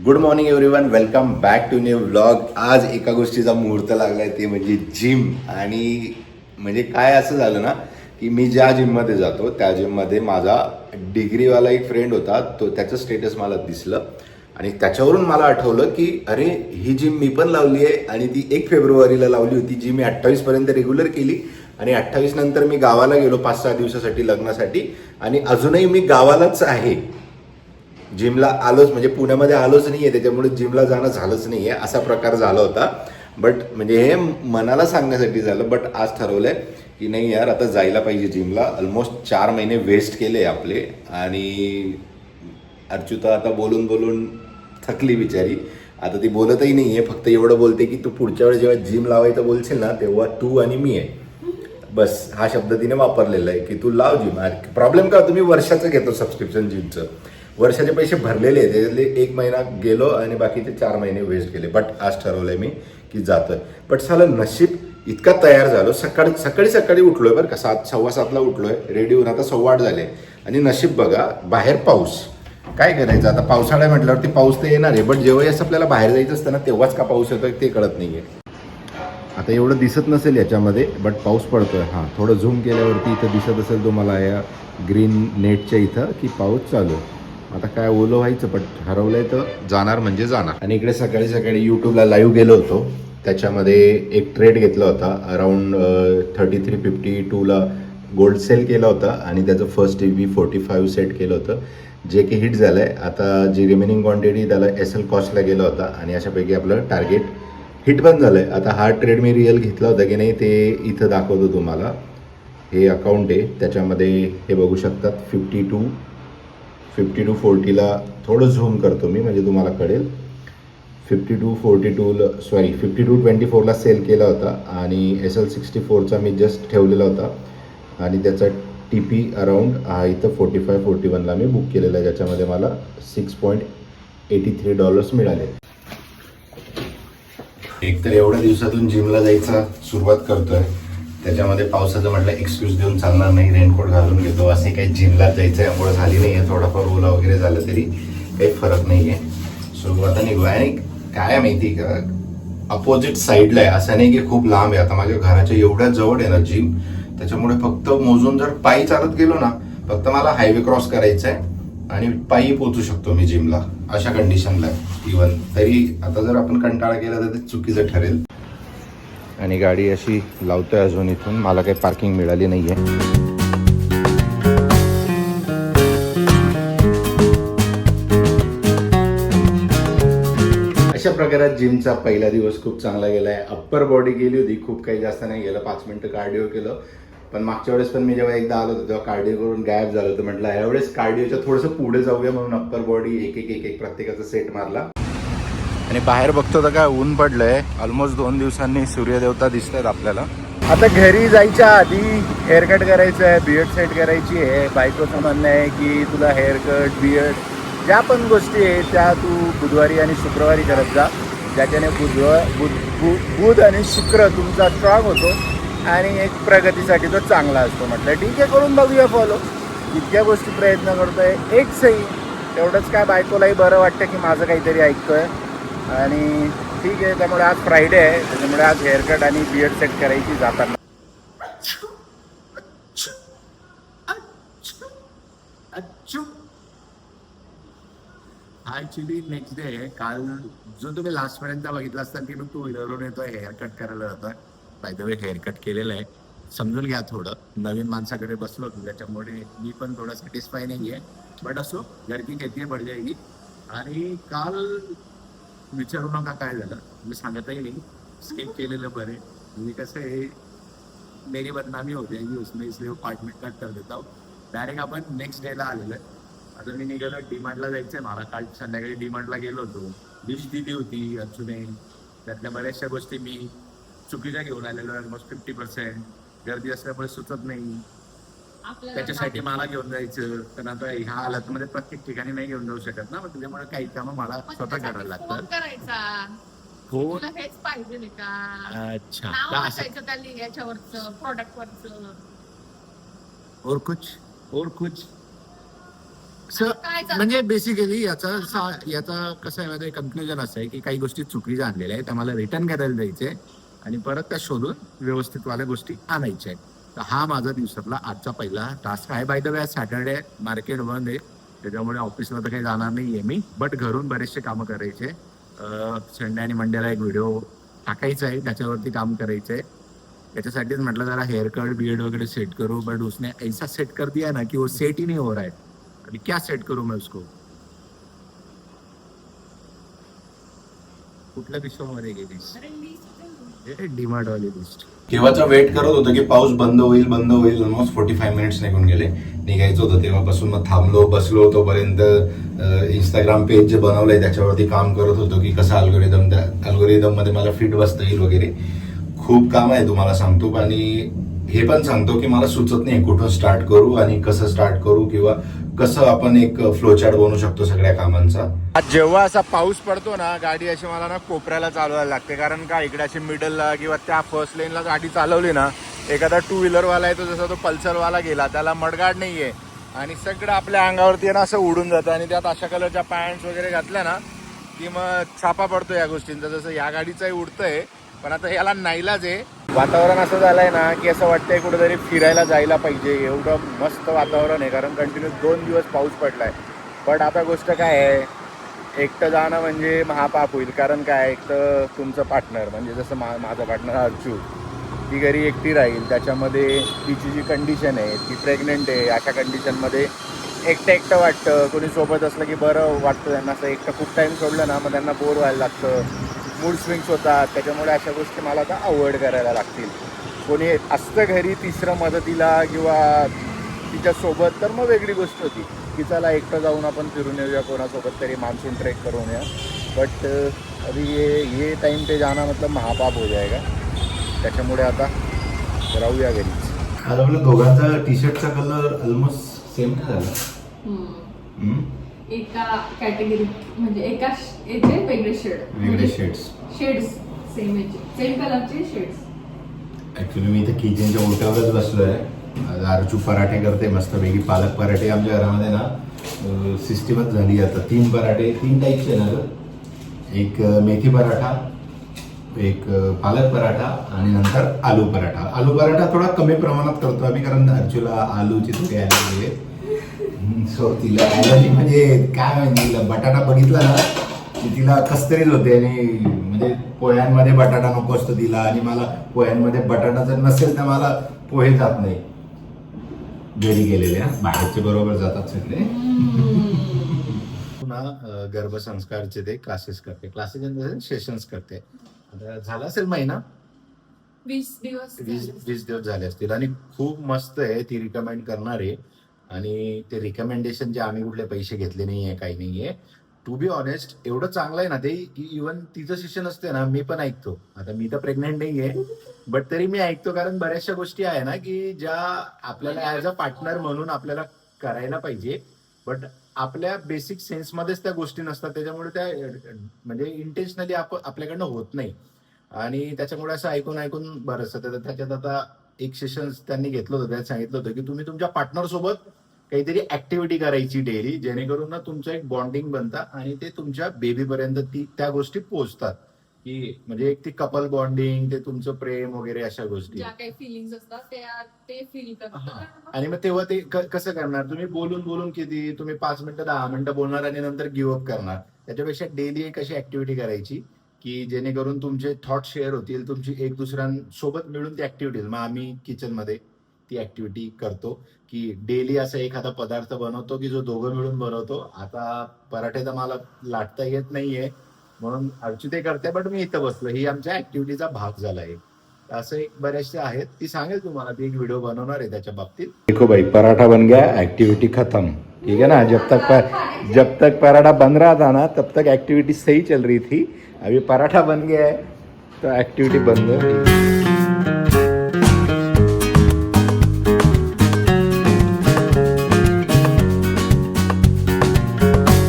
Good morning everyone, welcome back to new vlog. आज एका गोष्टीचा मुहूर्त लागलाय ते म्हणजे जिम. आणि म्हणजे काय असं झालं ना की मी ज्या जिममध्ये जातो त्या जिममध्ये माझा डिग्रीवाला एक फ्रेंड होता, तो त्याचं स्टेटस मला दिसलं आणि त्याच्यावरून मला आठवलं की अरे ही जिम मी पण लावली आहे. आणि ती 1 फेब्रुवारीला लावली होती, जी मी 28 रेग्युलर केली. आणि 28 नंतर मी गावाला गेलो 5-6 दिवसासाठी लग्नासाठी, आणि अजूनही मी गावालाच आहे. जिमला आलोच म्हणजे पुण्यामध्ये आलोच नाही आहे, त्याच्यामुळे जिमला जाणं झालंच नाही आहे, असा प्रकार झाला होता. बट म्हणजे हे मनाला सांगण्यासाठी झालं. बट आज ठरवलं आहे की नाही यार, आता जायला पाहिजे जिमला. ऑलमोस्ट 4 महिने वेस्ट केले आपले. आणि अर्चुता आता बोलून बोलून थकली बिचारी. आता ती बोलतही नाही आहे, फक्त एवढं बोलते की तू पुढच्या वेळेस जेव्हा जिम लावायचं बोलशील ना तेव्हा तू आणि मी आहे, बस हा शब्द तिने वापरलेला आहे की तू लाव जिम. प्रॉब्लेम का, तुम्ही वर्षाचं घेतो सबस्क्रिप्शन जिमचं, वर्षाचे पैसे भरलेले आहेत, त्याच्यातले 1 महिना गेलो आणि बाकीचे 4 महिने वेस्ट केले. बट आज ठरवलंय मी की जातोय. बट सालं नशीब इतका तयार झालो, सकाळी उठलोय बरं का, 7:15 उठलोय, रेडी होऊन आता 8:15 झाले. आणि नशीब बघा, बाहेर पाऊस. काय करायचं आता, पावसाळा म्हटल्यावरती पाऊस तर येणार आहे, बट जेव्हा असं आपल्याला बाहेर जायचं असतं ना तेव्हाच का पाऊस येतोय ते कळत नाहीये. आता एवढं दिसत नसेल याच्यामध्ये, बट पाऊस पडतोय. हां, थोडं झूम केल्यावरती इथं दिसत असेल तुम्हाला या ग्रीन नेटच्या इथं की पाऊस चालू आहे. आता काय ओलं व्हायचं, पण ठरवलंय तर जाणार म्हणजे जाणार. आणि इकडे सकाळी यूट्यूबला लाईव्ह गेलो होतो, त्याच्यामध्ये एक ट्रेड घेतला होता. अराऊंड 3352ला गोल्ड सेल केला होता आणि त्याचं फर्स्ट EV 45 सेट केलं होतं, जे की हिट झालं आहे. आता जी रिमेनिंग क्वांटिटी त्याला SL कॉस्टला गेला होता आणि अशापैकी आपलं टार्गेट हिट पण झालं आहे. आता हा ट्रेड मी रिअल घेतला होता की नाही ते इथं दाखवतो तुम्हाला. हे अकाउंट आहे, त्याच्यामध्ये हे बघू शकतात. 5240ला थोडं झूम करतो मी म्हणजे तुम्हाला कळेल. 5224ला सेल केला होता आणि SL 64चा मी जस्ट ठेवलेला होता. आणि त्याचा TP अराऊंड हा इथं 4541ला मी बुक केलेला आहे, ज्याच्यामध्ये मला $6.83 मिळाले. एक तर एवढ्या दिवसातून जिमला जायचा सुरुवात करतोय, त्याच्यामध्ये पावसाचं म्हटलं एक्सक्यूज देऊन चालणार नाही, रेनकोट घालून घेतो. असे काही जिमला जायचं यामुळे झाली नाही आहे, थोडाफार ओला वगैरे झालं तरी काही फरक नाही आहे. सो आता निघू. आणि काय माहिती का, अपोजिट साईडला आहे, असं नाही की खूप लांब आहे. आता माझ्या घराच्या एवढ्या जवळ आहे ना जिम, त्याच्यामुळे फक्त मोजून जर पायी चालत गेलो ना, फक्त मला हायवे क्रॉस करायचा आहे आणि पायी पोहोचू शकतो मी जिमला, अशा कंडिशनला आहे इवन. तरी आता जर आपण कंटाळा केला तर ते चुकीचं ठरेल. आणि गाडी अशी लावतोय अजून इथून, मला काही पार्किंग मिळाली नाही आहे. अशा प्रकारात जिमचा पहिला दिवस खूप चांगला गेला आहे. अप्पर बॉडी गेली होती, खूप काही जास्त नाही गेलं, 5 मिनिटं कार्डिओ केलं. पण मागच्या वेळेस पण मी जेव्हा एकदा आलो होतो तेव्हा कार्डिओ करून गायब झालं होतं. म्हटलं यावेळेस कार्डिओच्या थोडंसं पुढे जाऊया, म्हणून अप्पर बॉडी एक प्रत्येकाचा सेट मारला. आणि बाहेर बघतो तर काय ऊन पडलंय. ऑलमोस्ट 2 दिवसांनी सूर्यदेवता दिसतात आपल्याला. आता घरी जायच्या आधी हेअरकट करायचं आहे, बियर्ड सेट करायची आहे. बायकोचं म्हणणं आहे की तुला हेअरकट, बियर्ड ज्या पण गोष्टी आहेत त्या तू बुधवारी आणि शुक्रवारी करत जा, ज्याच्याने बुध आणि शुक्र तुमचा स्ट्रॉंग होतो आणि एक प्रगतीसाठी तो चांगला असतो. म्हटलं ठीक आहे, करून बघूया फॉलो. इतक्या गोष्टी प्रयत्न करतोय, एक सही तेवढंच काय बायकोलाही बरं वाटतं की माझं काहीतरी ऐकतोय. आणि ठीक आहे, त्यामुळे आज फ्रायडे आहे, त्याच्यामुळे आज हेअरकट आणि बियर्ड सेट करायची जाताना. ऍक्च्युली नेक्स्ट डे आहे. काल जो तुम्ही लास्टपर्यंत बघितला असताना की मी टू व्हीलरवरून येतोय, हेअर कट करायला जातोय. By the way hair cut केलेलं आहे, समजून घ्या. थोडं नवीन माणसाकडे बसलो होतो त्याच्यामुळे मी पण थोडं सॅटिस्फाय नाही आहे. बट असो, घरकी खेती पड जाएगी. आणि काल विचारू नका काय झालं, मी सांगतही नाही, स्किप केलेलं बरे. मी कसं आहे, मेरी बदनामी हो जाएगी उसमें, इसलिए अपार्टमेंट कट कर देता हूँ. डायरेक्ट आपण नेक्स्ट डेला आलेलो आहे. आता मी निघालो, डीमार्टला जायचंय मला. काल संध्याकाळी डीमार्टला गेलो होतो, डिश दिली होती अजूनही. त्यातल्या बऱ्याचशा गोष्टी मी चुकीच्या घेऊन आलेलो आहे. ऑलमोस्ट 50%. गर्दी असल्यामुळे सुचत नाही, त्याच्यासाठी मला घेऊन जायचं. पण आता ह्या हालतमध्ये प्रत्येक ठिकाणी नाही घेऊन जाऊ शकत ना, मग त्याच्यामुळे काही कामं मला स्वतः करायला लागतात. हो, हेच पाहिजे का? अच्छा, याच्यावरचं प्रोडक्ट वरचं. और कुछ म्हणजे बेसिकली याचा कसं आहे माझं कन्क्लुजन असं आहे की काही गोष्टी चुकीच्या आणलेल्या आहेत त्या मला रिटर्न करायला द्यायचे आणि परत त्या शोधून व्यवस्थित वाल्या गोष्टी आणायच्या आहेत. तर हा माझा दिवसातला आजचा पहिला टास्क आहे. By the way Saturday market बंद आहे त्याच्यामुळे ऑफिसला तर काही जाणार नाहीये मी, बट घरून बरेचसे कामं करायचे. संडे आणि मंडेला एक व्हिडिओ टाकायचा आहे त्याच्यावरती काम करायचंय. त्याच्यासाठीच म्हटलं जरा हेअर कट बियर्ड वगैरह सेट करू, बट उसने ऐसा सेट कर दिया ना कि वो सेट ही नहीं हो रहा है. अभी क्या सेट करूं मैं उसको. कुठल्या विश्वामध्ये गेलीस? डीमार्ट वाली लिस्ट. केव्हाचा वेट करत होतो की पाऊस बंद होईल ऑलमोस्ट 45 मिनिट्स निघून गेले. निघायचं होतं तेव्हापासून मग थांबलो बसलो तोपर्यंत इंस्टाग्राम पेज जे बनवलंय त्याच्यावरती काम करत होतो की कसं अल्गोरिदम मध्ये मला फिट बसता येईल वगैरे. खूप काम आहे तुम्हाला सांगतो आणि हे पण सांगतो की मला सुचत नाही कुठं स्टार्ट करू आणि कसं स्टार्ट करू किंवा कसं आपण एक फ्लोचार्ट बनवू शकतो सगळ्या कामांचा. जेव्हा असा पाऊस पडतो ना गाडी अशी मला ना कोपऱ्याला चालवायला लागते, कारण का इकडे अशी मिडलला किंवा त्या फर्स्ट लेनला गाडी चालवली ना, एखादा 2 व्हीलरवाला आहे तो जसा तो पल्सरवाला गेला त्याला मडगाड नाहीये आणि सगळं आपल्या अंगावरती ना असं उडून जातं आणि त्यात अशा कलरच्या पॅन्ट्स वगैरे घातल्या ना की मग छापा पडतो या गोष्टींचा. जसं या गाडीचंही उडतंय पण आता याला नाईलाज आहे. वातावरण असं झालंय ना की असं वाटतंय कुठेतरी फिरायला जायला पाहिजे, एवढं मस्त वातावरण आहे कारण कंटिन्यू 2 दिवस पाऊस पडलाय. बट आता गोष्ट काय आहे, एकटं जाणं म्हणजे महापाप होईल. कारण काय, एक तर तुमचं पार्टनर म्हणजे जसं माझं पार्टनर अर्चू, ती घरी एकटी राहील. त्याच्यामध्ये तिची जी कंडिशन आहे ती प्रेग्नेंट आहे. अशा कंडिशनमध्ये एकटं वाटतं. कोणी सोबत असलं की बरं वाटतं त्यांना. असं एकटं खूप टाईम सोडलं ना मग त्यांना बोर व्हायला लागतं, मूड स्विंग्स होतात. त्याच्यामुळे अशा गोष्टी मला आता अवॉइड करायला लागतील. कोणी असतं घरी तिसरं मदतीला किंवा तिच्यासोबत तर मग वेगळी गोष्ट होती की चला एकटं जाऊन आपण फिरून येऊया कोणासोबत तरी, मान्सून ट्रेक करून या. बट अभी ये टाइम पे जाना मतलब महापाप हो जाएगा. त्याच्यामुळे आता राहूया घरीच. आज आपल्या दोघांचा टी शर्टचा कलर ऑलमोस्ट सेम नाही झाला. एका कॅटेगरी म्हणजे एका याचे वेगळे शेड्स शेड्स सेम कलरचे शेड्स. ऍक्च्युली मी इथे किचनच्या ओट्यावरच बसलोय. अर्चू पराठे करते मस्तपैकी. पालक पराठे आमच्या घरामध्ये ना सिस्टीमच झाली आता. 3 पराठे 3 टाईपचे ना, एक मेथी पराठा, एक पालक पराठा आणि नंतर आलू पराठा. आलू पराठा थोडा कमी प्रमाणात करतो आम्ही कारण अर्चूला आलूची थोडी ॲलर्जी आहे. सो तिला ॲलर्जी म्हणजे काय म्हणजे तिला बटाटा बघितला ना की तिला कसतरीच होते आणि म्हणजे पोह्यांमध्ये बटाटा नको असतो तिला आणि मला पोह्यांमध्ये बटाटा जर नसेल तर मला पोहे जात नाही. घरी गेलेले बाहेरचे बरोबर जातात सगळे. पुन्हा गर्भसंस्कारचे ते क्लासेस करते, सेशन्स करते. आता झाला असेल महिना 20 दिवस झाले असतील आणि खूप मस्त आहे. ती रिकमेंड करणार आहे आणि ते रिकमेंडेशनचे आम्ही कुठले पैसे घेतले नाहीये, काही नाहीये. टू बी ऑनेस्ट एवढं चांगलं आहे ना ते की इव्हन तिचं शिक्षण असते ना मी पण ऐकतो. आता मी तर प्रेग्नेंट नाहीये बट तरी मी ऐकतो कारण बऱ्याचशा गोष्टी आहे ना की ज्या आपल्याला ऍज अ पार्टनर म्हणून आपल्याला करायला पाहिजे बट आपल्या बेसिक सेन्समध्येच त्या गोष्टी नसतात. त्याच्यामुळे त्या म्हणजे इंटेन्शनली आपल्याकडनं होत नाही आणि त्याच्यामुळे असं ऐकून बरंच. त्याच्यात आता एक सेशन त्यांनी घेतलं होतं, त्यात सांगितलं होतं की तुम्ही तुमच्या पार्टनर सोबत काहीतरी ऍक्टिव्हिटी करायची डेली, जेणेकरून ना तुमचं एक बॉन्डिंग बनतं आणि ते तुमच्या बेबीपर्यंत त्या गोष्टी पोहोचतात की म्हणजे एक ती कपल बॉन्डिंग, ते तुमचं प्रेम वगैरे अशा गोष्टी, ज्या काही फिलिंग्स असतात ते फील करतात. आणि मग तेव्हा ते कसं करणार तुम्ही, बोलून किती तुम्ही 5 मिनिटं 10 मिनिटं बोलणार आणि नंतर गिव्ह अप करणार. त्याच्यापेक्षा डेली एक अशी ऍक्टिव्हिटी करायची की जेणेकरून तुमचे थॉट शेअर होतील, तुमची एक दुसऱ्यांसोबत मिळून ती ऍक्टिव्हिटीज. मग आम्ही किचनमध्ये ती ऍक्टिव्हिटी करतो की डेली असा एखादा पदार्थ बनवतो की जो दोघं मिळून बनवतो. आता पराठे तर मला लाटता येत नाहीये म्हणून अर्चू ते करते बट मी इथं बसलो. ही आमच्या ऍक्टिव्हिटीचा भाग झाला आहे. असं एक बरेचसे आहेत, ती सांगेल तुम्हाला, ती एक व्हिडिओ बनवणार आहे त्याच्या बाबतीत. देखो भाई पराठा बन गया, एक्टिविटी खत्म. ठीक है ना. जब तक पराठा बन रहा था ना तब तक एक्टिविटी सही चल रही थी. अभी पराठा बन गया है तो एक्टिविटी बंद है.